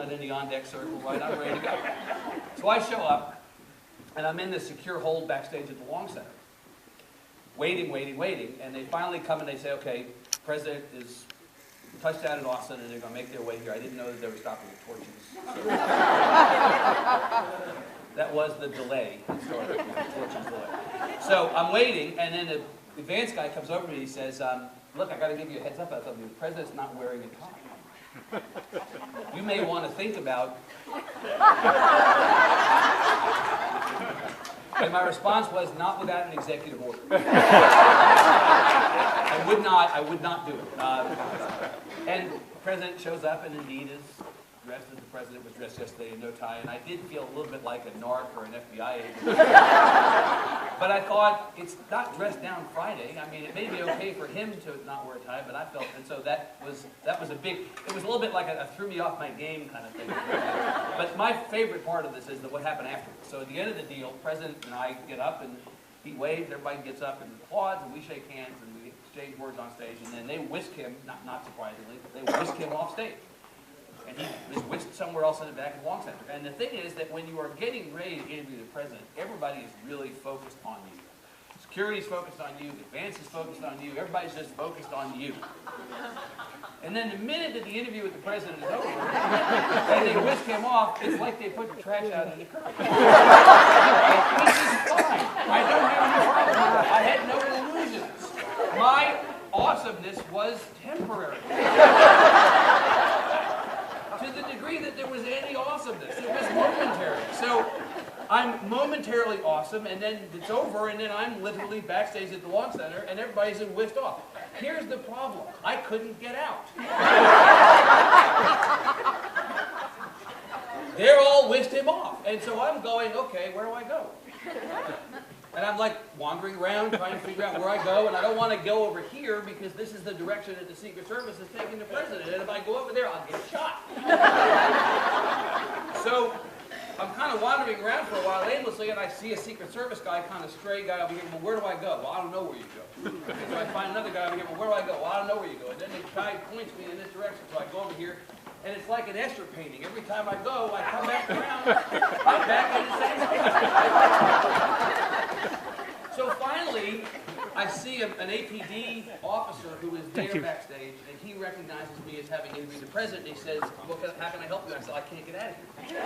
walnut in the on-deck circle, right? I'm ready to go. So I show up, and I'm in the secure hold backstage at the Long Center. Waiting, and they finally come and they say, okay, President is touchdown in Austin, and they're going to make their way here. I didn't know that they were stopping at torches. So that was the delay. So I'm waiting, and then the advance guy comes over to me and he says, look, I got to give you a heads up about something. The President's not wearing a tie. You may want to think about... And my response was, not without an executive order. I would not do it. And the President shows up and indeed is dressed as the President was dressed yesterday in no tie, and I did feel a little bit like a narc or an FBI agent. But I thought, it's not dressed down Friday. I mean, it may be okay for him to not wear a tie, but I felt, and so that was a big, it was a little bit like a threw me off my game kind of thing. But my favorite part of this is what happened afterwards. So at the end of the deal, the President and I get up and he waves, everybody gets up and applauds, and we shake hands and we exchange words on stage, and then they whisk him, not surprisingly, but they whisk him off stage. And he was whisked somewhere else in the back of the Long Center. And the thing is that when you are getting ready to interview the President, everybody is really focused on you. Security's focused on you, advance is focused on you, everybody's just focused on you. And then the minute that the interview with the President is over, and they whisk him off, it's like they put the trash out in the curb. Which is fine. I don't have any problem. I had no illusions. My awesomeness was temporary. To the degree that there was any awesomeness. It was momentary. So I'm momentarily awesome, and then it's over, and then I'm literally backstage at the Long Center, and everybody's whisked off. Here's the problem. I couldn't get out. They're all whisked him off. And so I'm going, okay, where do I go? And I'm like wandering around trying to figure out where I go, and I don't want to go over here because this is the direction that the Secret Service is taking the President. And if I go over there, I'll get shot. So I'm kind of wandering around for a while aimlessly, and I see a Secret Service guy, kind of stray guy over here. Well, where do I go? Well, I don't know where you go. And so I find another guy over here. Well, where do I go? Well, I don't know where you go. And then the guy points me in this direction, so I go over here. And it's like an Escher painting. Every time I go, I come back around, I'm back in the same place. So finally, I see an APD officer who is there backstage, and he recognizes me as having interviewed the President, and he says, well, how can I help you? I said, I can't get out of here.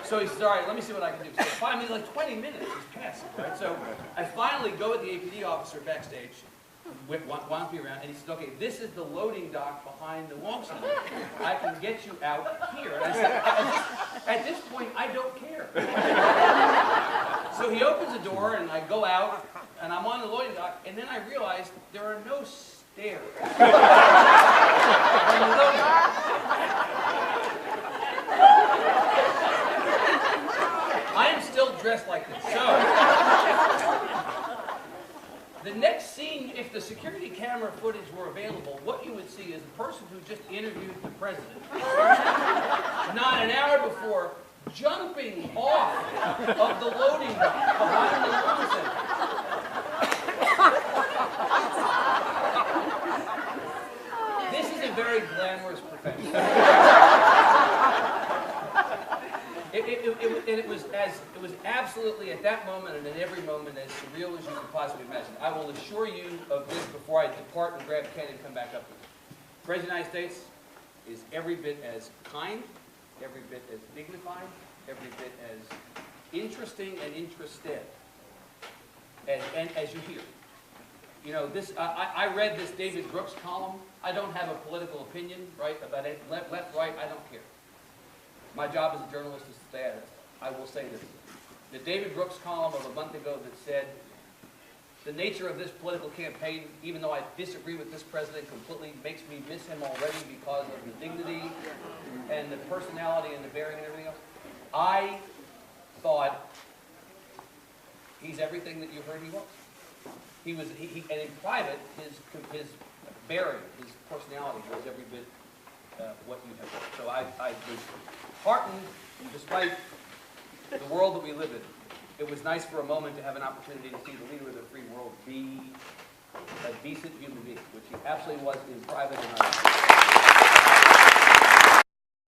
So he says, all right, let me see what I can do. So finally, like 20 minutes has passed, right? So I finally go with the APD officer backstage, wants me around, and he says, okay, this is the loading dock behind the Long Center. I can get you out here. And I said, at this point, I don't care. So he opens the door, and I go out, and I'm on the loading dock, and then I realize there are no stairs on the loading dock. I am still dressed like this. So the next scene, if the security camera footage were available, what you would see is a person who just interviewed the President, not an hour before, jumping off of the loading dock behind the Long Center. This is a very glamorous profession. It was absolutely at that moment and at every moment as surreal as you could possibly imagine. I will assure you of this before I depart and grab Ken and come back up with it. The President of the United States is every bit as kind, every bit as dignified, every bit as interesting and interested as you hear. You know, this. I read this David Brooks column. I don't have a political opinion, right, about it, left, right. I don't care. My job as a journalist is to stay at it. I will say this. The David Brooks column of a month ago that said, the nature of this political campaign, even though I disagree with this president completely, makes me miss him already because of the dignity and the personality and the bearing and everything else. I thought he's everything that you heard he was. He was, and in private, his bearing, his personality was every bit what you have heard. So I was heartened, despite the world that we live in. It was nice for a moment to have an opportunity to see the leader of the free world be a decent human being, which he absolutely was in private and